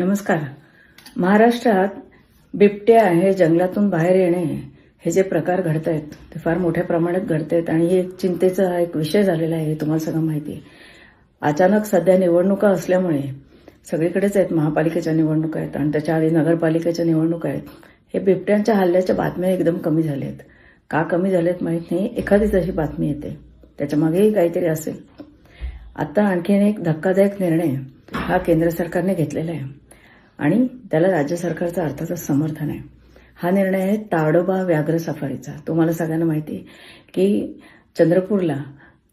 नमस्कार. महाराष्ट्रात बिबट्या हे जंगलातून बाहेर येणे हे जे प्रकार घडत आहेत ते फार मोठ्या प्रमाणात घडत आहेत आणि एक चिंतेचा एक विषय झालेला आहे. तुम्हाला सगळं माहिती आहे. अचानक सध्या निवडणुका असल्यामुळे सगळीकडेच आहेत. महापालिकेच्या निवडणुका आहेत आणि त्याच्या आधी नगरपालिकेच्या निवडणुका आहेत. हे बिबट्यांच्या हल्ल्याच्या बातम्या एकदम कमी झाल्या आहेत. का कमी झाल्यात माहीत नाही. एखादीच अशी बातमी येते, त्याच्यामागेही काहीतरी असेल. आता आणखीन एक धक्कादायक निर्णय हा केंद्र सरकारने घेतलेला आहे आणि त्याला राज्य सरकारचं अर्थातच समर्थन आहे. हा निर्णय आहे ताडोबा व्याघ्र सफारीचा. तुम्हाला सगळ्यांना माहिती आहे की चंद्रपूरला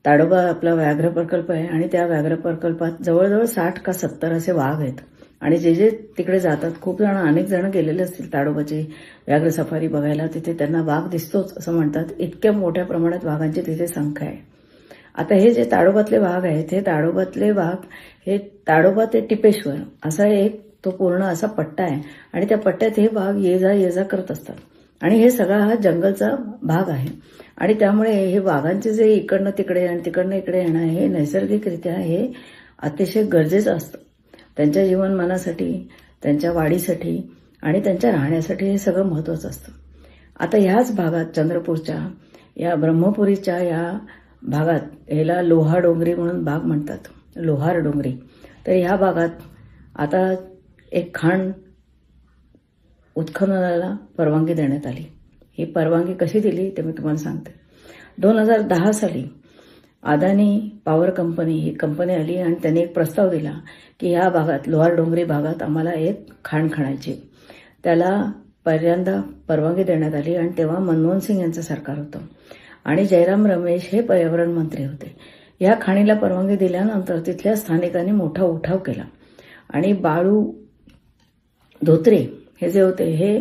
ताडोबा आपला व्याघ्र प्रकल्प आहे आणि त्या व्याघ्र प्रकल्पात जवळजवळ 60 का 70 असे वाघ आहेत आणि जे जे तिकडे जातात, खूप जण अनेक जण गेलेले असतील ताडोबाची व्याघ्र सफारी बघायला. तिथे त्यांना वाघ दिसतोच असं म्हणतात. इतक्या मोठ्या प्रमाणात वाघांची तिथे संख्या आहे. आता हे जे ताडोबातले वाघ आहेत, हे ताडोबातले वाघ हे ताडोबा ते टिपेश्वर असा एक तो पूर्ण असा पट्टा आहे आणि त्या पट्ट्यात हे वाघ ये जा करत असतात आणि हे सगळा हा जंगलचा भाग आहे आणि त्यामुळे हे वाघांचे जे इकडनं तिकडे आणि तिकडनं इकडे येणं हे नैसर्गिकरित्या हे अतिशय गरजेचं असतं. त्यांच्या जीवनमानासाठी, त्यांच्या वाढीसाठी आणि त्यांच्या राहण्यासाठी हे सगळं महत्वाचं असतं. आता ह्याच भागात चंद्रपूरच्या या ब्रह्मपुरीच्या या भागात याला लोहा डोंगरी म्हणून भाग म्हणतात, लोहार डोंगरी. तर ह्या भागात आता एक खाण उत्खननाला परवानगी देण्यात आली. ही परवानगी कशी दिली ते मी तुम्हाला सांगते. 2010 साली अदानी पॉवर कंपनी ही कंपनी आली आणि त्यांनी एक प्रस्ताव दिला की ह्या भागात लोहार डोंगरी भागात आम्हाला एक खाण खणायची. त्याला पहिल्यांदा परवानगी देण्यात आली आणि तेव्हा मनमोहन सिंग यांचं सरकार होतं आणि जयराम रमेश हे पर्यावरण मंत्री होते. या खाणीला परवानगी दिल्यानंतर तिथल्या स्थानिकांनी मोठा उठाव केला आणि बाळू धोत्रे हे जे होते हे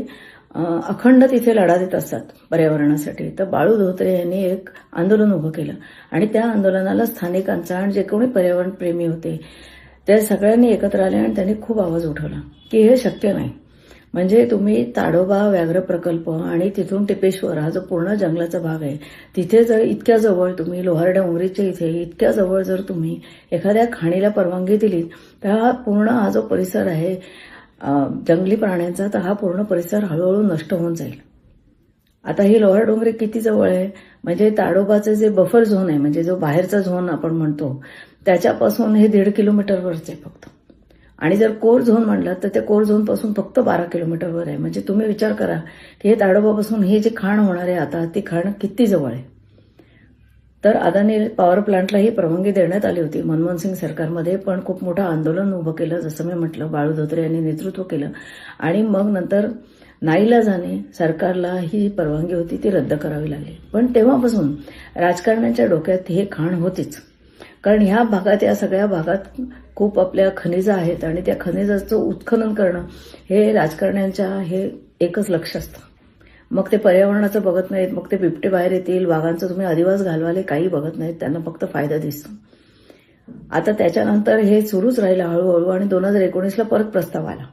अखंड तिथे लढा देत असतात पर्यावरणासाठी. तर बाळू धोत्रे यांनी एक आंदोलन उभं केलं आणि त्या आंदोलनाला स्थानिकांचा आणि जे कोणी पर्यावरण प्रेमी होते त्या सगळ्यांनी एकत्र आले आणि त्यांनी खूप आवाज उठवला की हे शक्य नाही. म्हणजे तुम्ही ताडोबा व्याघ्र प्रकल्प आणि तिथून टिपेश्वर हा जो पूर्ण जंगलाचा भाग आहे तिथे जर इतक्या जवळ तुम्ही लोहार डोंगरीच्या इथे इतक्या जवळ जर तुम्ही एखाद्या खाणीला परवानगी दिली तर हा पूर्ण हा जो परिसर आहे जंगली प्राण्यांचा, तर हा पूर्ण परिसर हळूहळू नष्ट होऊन जाईल. आता ही लोहार डोंगरी किती जवळ आहे म्हणजे ताडोबाचे जे बफर झोन आहे म्हणजे जो बाहेरचा झोन आपण म्हणतो त्याच्यापासून हे 1.5 किलोमीटरवरच आहे फक्त. आणि जर कोर झोन म्हणलं तर त्या कोर झोन पासून फक्त 12 किलोमीटरवर आहे. म्हणजे तुम्ही विचार करा की हे ताडोबापासून ही जी खाण होणार आहे आता ती खाण किती जवळ आहे. तर अदानी पॉवर प्लांटला ही परवानगी देण्यात आली होती मनमोहन सिंग सरकारमध्ये, पण खूप मोठं आंदोलन उभं केलं. जसं मी म्हटलं बाळू धोत्रे यांनी नेतृत्व केलं आणि मग नंतर नाईलाजाने सरकारला ही परवानगी होती ती रद्द करावी लागली. पण तेव्हापासून राजकारण्यांच्या डोक्यात हे खाण होतीच. कारण ह्या भागात, या सगळ्या भागात खूप आपल्या खनिजं आहेत आणि त्या खनिजाचं उत्खनन करणं हे राजकारण्यांच्या हे एकच लक्ष असतं. मग ते पर्यावरणाचं बघत नाहीत, मग ते बिबटे बाहेर येतील, वाघांचं तुम्ही अधिवास घालवाले काही बघत नाहीत. त्यांना फक्त फायदा दिसतो. आता त्याच्यानंतर हे सुरूच राहिलं हळूहळू आणि 2019ला परत प्रस्ताव आला.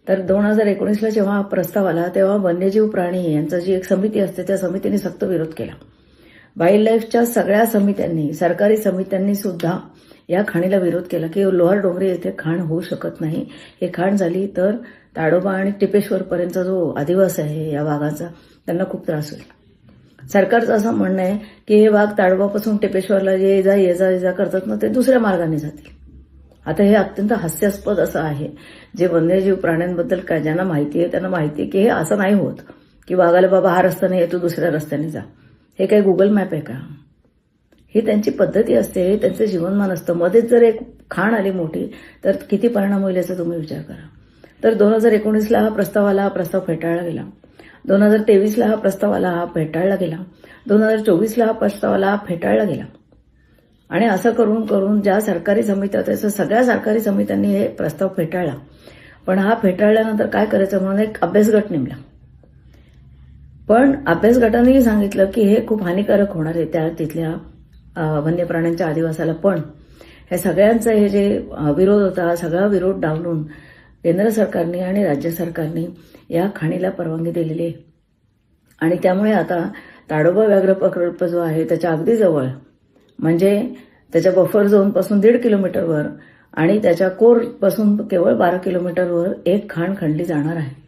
तर 2019ला जेव्हा प्रस्ताव आला तेव्हा वन्यजीव प्राणी यांची जी एक समिती असते त्या समितीने सक्त विरोध केला. वाईल्ड लाईफच्या सगळ्या समित्यांनी, सरकारी समित्यांनी सुद्धा या खाणीला विरोध केला की लोहार डोंगरी येथे खाण होऊ शकत नाही. हे खाण झाली तर ताडोबा आणि टिपेश्वर पर्यंतचा जो अधिवास आहे या वाघाचा त्यांना खूप त्रास होईल. सरकारचं असं म्हणणं आहे की हे वाघ ताडोबापासून टिपेश्वरला ये जा करतात ना, ते दुसऱ्या मार्गाने जातील. आता हे अत्यंत हास्यास्पद असं आहे. जे वन्यजीव प्राण्यांबद्दल काय ज्यांना माहिती आहे त्यांना माहिती आहे की हे असं नाही होत की वाघाला बाबा हा रस्ता नाही, तू दुसऱ्या रस्त्याने जा. हे काही गुगल मॅप आहे का? ही त्यांची पद्धती असते, त्यांचं जीवनमान असतं. मध्येच जर एक खाण आली मोठी तर किती परिणाम होईल याचा तुम्ही विचार करा. तर 2019ला हा प्रस्ताव आला, हा प्रस्ताव फेटाळला गेला. 2023ला हा प्रस्ताव आला, हा फेटाळला गेला. 2024ला हा प्रस्ताव आला, हा फेटाळला गेला. आणि असं करून करून ज्या सरकारी समित्या होत्या सगळ्या सरकारी समित्यांनी हे प्रस्ताव फेटाळला. पण हा फेटाळल्यानंतर काय करायचं म्हणून एक अभ्यासगट नेमला. पण अभ्यास गटानेही सांगितलं की हे खूप हानिकारक होणार आहे त्या तिथल्या वन्य प्राण्यांच्या अधिवासाला. पण हे सगळ्यांचा हे जे विरोध होता सगळा विरोध डावलून केंद्र सरकारने आणि राज्य सरकारने या खाणीला परवानगी दिलेली आहे. आणि त्यामुळे आता ताडोबा व्याघ्र प्रकल्प जो आहे त्याच्या अगदी जवळ म्हणजे त्याच्या बफर झोनपासून 1.5 किलोमीटरवर आणि त्याच्या कोरपासून केवळ 12 किलोमीटरवर एक खाण खणली जाणार आहे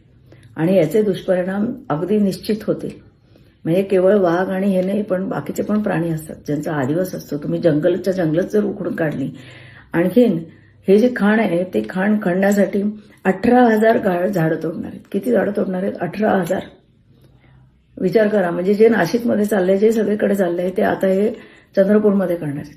आणि याचे दुष्परिणाम अगदी निश्चित होतील. म्हणजे केवळ वाघ आणि हे नाही, पण बाकीचे पण प्राणी असतात ज्यांचा आदिवास असतो. तुम्ही जंगलच जर उखडून काढली. आणखीन हे जे खाण आहे ते खाण खणण्यासाठी 18,000 झाडं तोडणार आहेत. किती झाडं तोडणार आहेत? 18,000. विचार करा, म्हणजे जे नाशिकमध्ये चाललंय, जे सगळीकडे चाललंय, ते आता हे चंद्रपूरमध्ये करणार आहेत.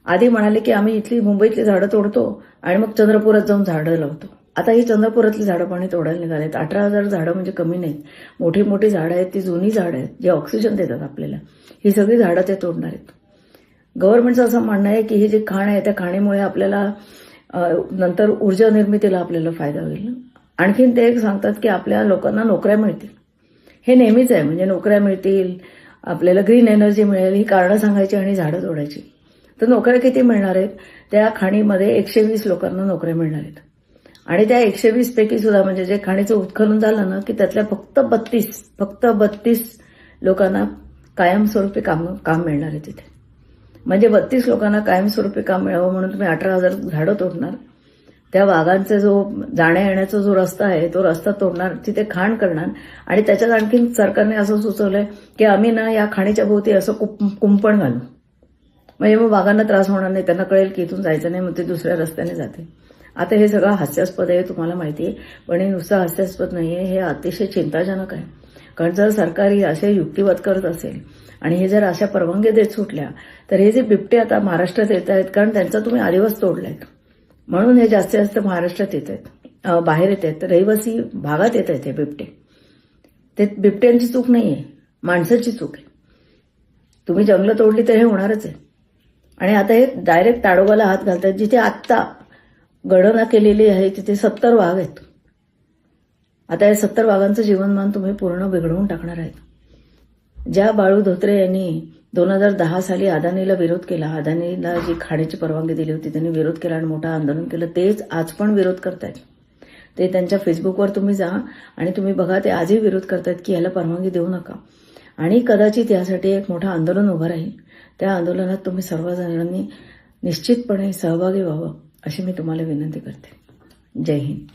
आधी म्हणाले की आम्ही इथली मुंबईतली झाडं तोडतो आणि मग चंद्रपुरात जाऊन झाडं लावतो. आता ही चंद्रपुरातली झाडं पाणी तोडायला निघालेत. 18,000 झाडं म्हणजे कमी नाहीत. मोठी मोठी झाडं आहेत, ती जुनी झाडं आहेत जे ऑक्सिजन देतात आपल्याला. ही सगळी झाडं ते तोडणार आहेत. गव्हर्नमेंटचं असं म्हणणं आहे की हे जे खाण आहे त्या खाणीमुळे आपल्याला नंतर ऊर्जा निर्मितीला आपल्याला फायदा होईल. आणखीन ते एक सांगतात की आपल्या लोकांना नोकऱ्या मिळतील. हे नेहमीच आहे, म्हणजे नोकऱ्या मिळतील, आपल्याला ग्रीन एनर्जी मिळेल, ही कारणं सांगायची आणि झाडं तोडायची. तर नोकऱ्या किती मिळणार आहेत? त्या खाणीमध्ये 120 लोकांना नोकऱ्या मिळणार आहेत. आणि त्या 120 पैकी सुद्धा म्हणजे जे खाणीचं उत्खनन झालं ना की त्यातल्या फक्त 32 लोकांना कायमस्वरूपी काम मिळणार आहे तिथे. म्हणजे 32 लोकांना कायमस्वरूपी काम मिळावं म्हणून तुम्ही 18,000 झाडं तोडणार. त्या वाघांचा जो जाण्या येण्याचा जो रस्ता आहे तो रस्ता तोडणार, तिथे खाण करणार. आणि त्याच्यात आणखीन सरकारने असं सुचवलंय की आम्ही ना या खाणीच्या भोवती असं कुंपण घालू, म्हणजे मग वाघांना त्रास होणार नाही, त्यांना कळेल की इथून जायचं नाही, मग ते दुसऱ्या रस्त्याने जाते. आता हे सगळं हास्यास्पद आहे, तुम्हाला माहिती आहे, पण हे नुसतं हास्यास्पद नाहीये, हे अतिशय चिंताजनक आहे. कारण जर सरकार असे युक्तिवाद करत असेल आणि हे जर अशा परवानगी देत सुटल्या तर हे जे बिबटे आता महाराष्ट्रात येत आहेत, कारण त्यांचा तुम्ही आदिवास तोडलायत म्हणून हे जास्तीत जास्त महाराष्ट्रात येत आहेत, बाहेर येत आहेत, रहिवासी भागात येत आहेत हे बिबटे. ते बिबट्यांची चूक नाहीये, माणसाची चूक आहे. तुम्ही जंगलं तोडली तर हे होणारच आहे. आणि आता हे डायरेक्ट ताडोबाला हात घालतात. जिथे आत्ता गणना केलेली आहे तिथे 70 वाघ आहेत. आता या 70 वाघांचं जीवनमान तुम्ही पूर्ण बिघडवून टाकणार आहेत. ज्या बाळू धोत्रे यांनी 2010 साली अदानीला विरोध केला, अदानीला जी खाणीची परवानगी दिली होती त्यांनी विरोध केला आणि मोठं आंदोलन केलं, तेच आज पण विरोध करतायत. ते त्यांच्या फेसबुकवर तुम्ही जा आणि तुम्ही बघा, ते आजही विरोध करतायत की याला परवानगी देऊ नका. आणि कदाचित यासाठी एक मोठं आंदोलन उभं राहील. त्या आंदोलनात तुम्ही सर्वजणांनी निश्चितपणे सहभागी व्हावं अशी मी तुम्हाला विनंती करते. जय हिंद.